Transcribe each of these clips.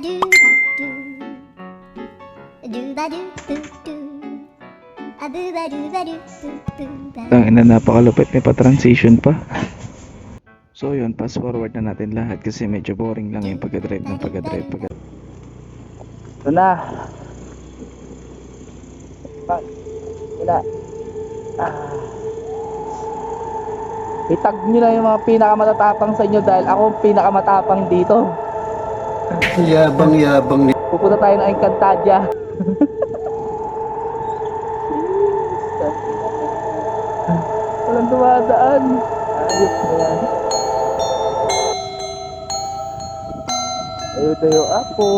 doo doo, doo ba doo doo doo, a boo ba doo ba doo doo ba. Tangina, napakalupit, may pa-transition pa. So yun, fast forward na natin lahat kasi medyo boring lang yung pag-drive ng pag-drive. Ito na. Wala. Itag nyo na yung mga pinakamatatapang sa inyo dahil ako ang pinakamatapang dito. Yabang-yabang ni... Pupunta tayo ng Encantadia. Walang dumadaan. Ayos na yan. Dayo-dayo apo.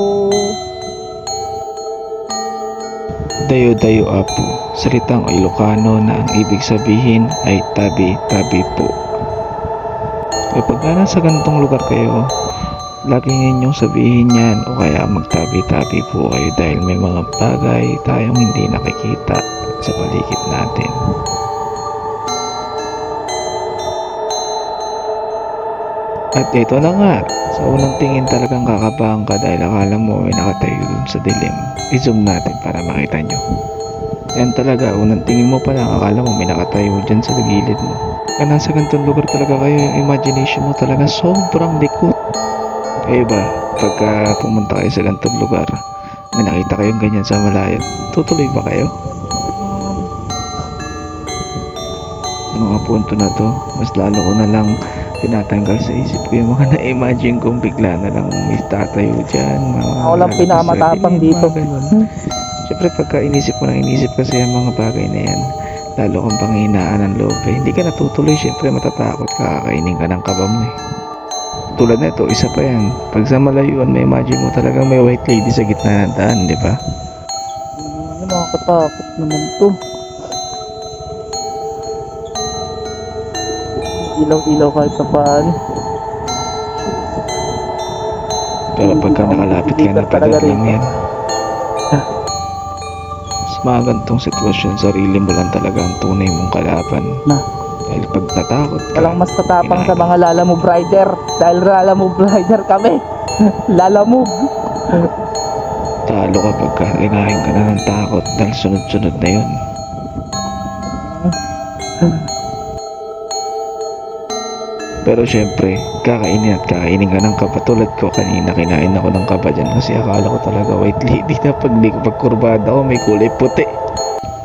Dayo-dayo apo, salitang Ilocano na ang ibig sabihin ay tabi-tabi po. Kapag nasa ganitong lugar kayo, laging inyong sabihin yan o kaya magtabi-tabi po kayo dahil may mga bagay tayong hindi nakikita sa paligid natin. At ito na nga, sa unang tingin talagang kakabahan ka dahil akala mo ay nakatayo dun sa dilim. I-zoom natin para makita nyo. Yan talaga, unang tingin mo pa lang akala mo may nakatayo dyan sa gilid mo. Kaya nasa ganitong lugar talaga kayo, yung imagination mo talaga sobrang likot. Kayo ba, pagka pumunta kayo sa ganitong lugar, may nakita kayong ganyan sa malayo, tutuloy ba kayo? Sa mga punto na to, mas lalo ko na lang tinatanggal sa isip ko yung mga na-imagine kong bigla na lang may tatayo dyan. Ako lang pinakamatapang dito. Siyempre pagka inisip mo ng inisip kasi ang mga bagay na yan, lalo kang panghinaan ng loob hindi ka natutuloy, siyempre matatakot ka, kakainin ka ng kaba mo eh. Tulad na ito, isa pa yan, pag sa malayuan may imagine mo talagang may white lady sa gitna ng daan, di ba? Nakakatakot naman to. Ilaw-ilaw kahit pa paano. Pero pagka nakalapit ka na pagkat lang yan. Sa mga ganitong sitwasyon, sarili mo lang talaga ang tunay mong kalaban. Dahil pag natakot ka, Walang mas tatapang sa mga Lalamove rider. Dahil Lalamove rider kami. Lalamove. talo ka pagka lingahin ka na ng takot dahil sunod-sunod na yun. Pero syempre, kakainin at kakainin ka ng kaba. Tulad ko kanina, kinain ako ng kaba dyan kasi akala ko talaga white lady na pag kurbada ko may kulay puti.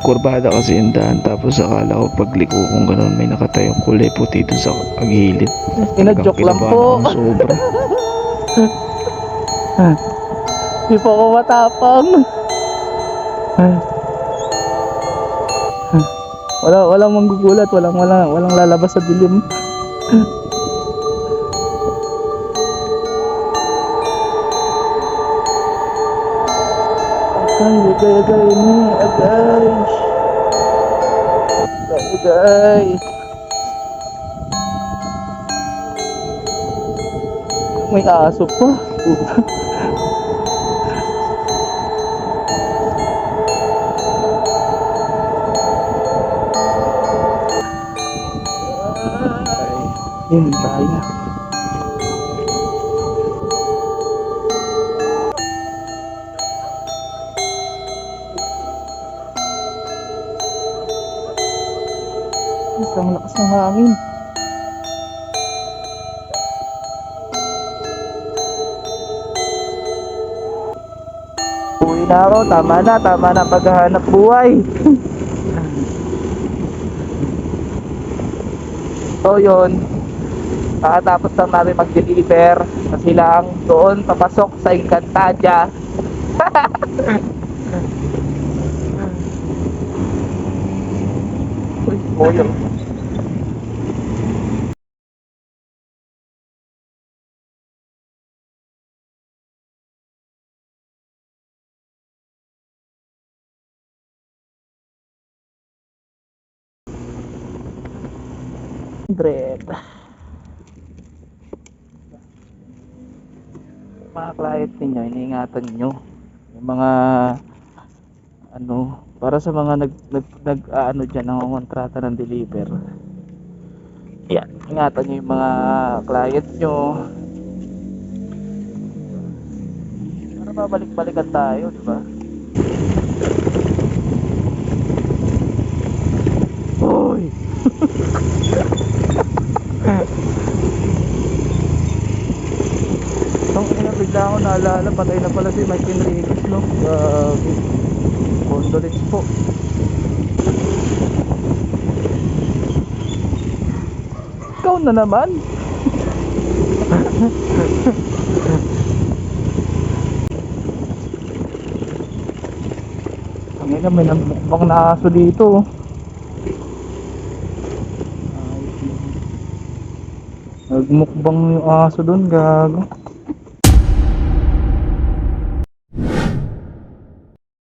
Kurbada kasi yung daan, tapos akala ko pagliko kung gano'n may nakatayong kulay puti dun sa gilid. Ina-joke lang po. Sobra. Di po ako matapang. Walang manggugulat, walang lalabas sa dilim. Agay ni, agay. May aso pa. Puta. Yun tayo. Ang lakas ng hangin. Uwi na ako, tama na paghahanap buhay. So yun, kakatapos lang namin mag-deliver kasi lang doon papasok sa Encantadia. Uy, boyo. Bread. Mga client ninyo, iniingatan nyo yung mga para sa mga nag dyan ng kontrata ng deliver. Yan, ingatan nyo yung mga client nyo. babalik-balikan tayo, di ba? Hoy! Ang ina, bigla ako naalala, patay na pala si Mike Enriquez, no? Grabe. Condolence po. Ikaw na naman. Ang ina, may namukbang na aso dito. Oh. Nagmukbang yung aso doon, gago.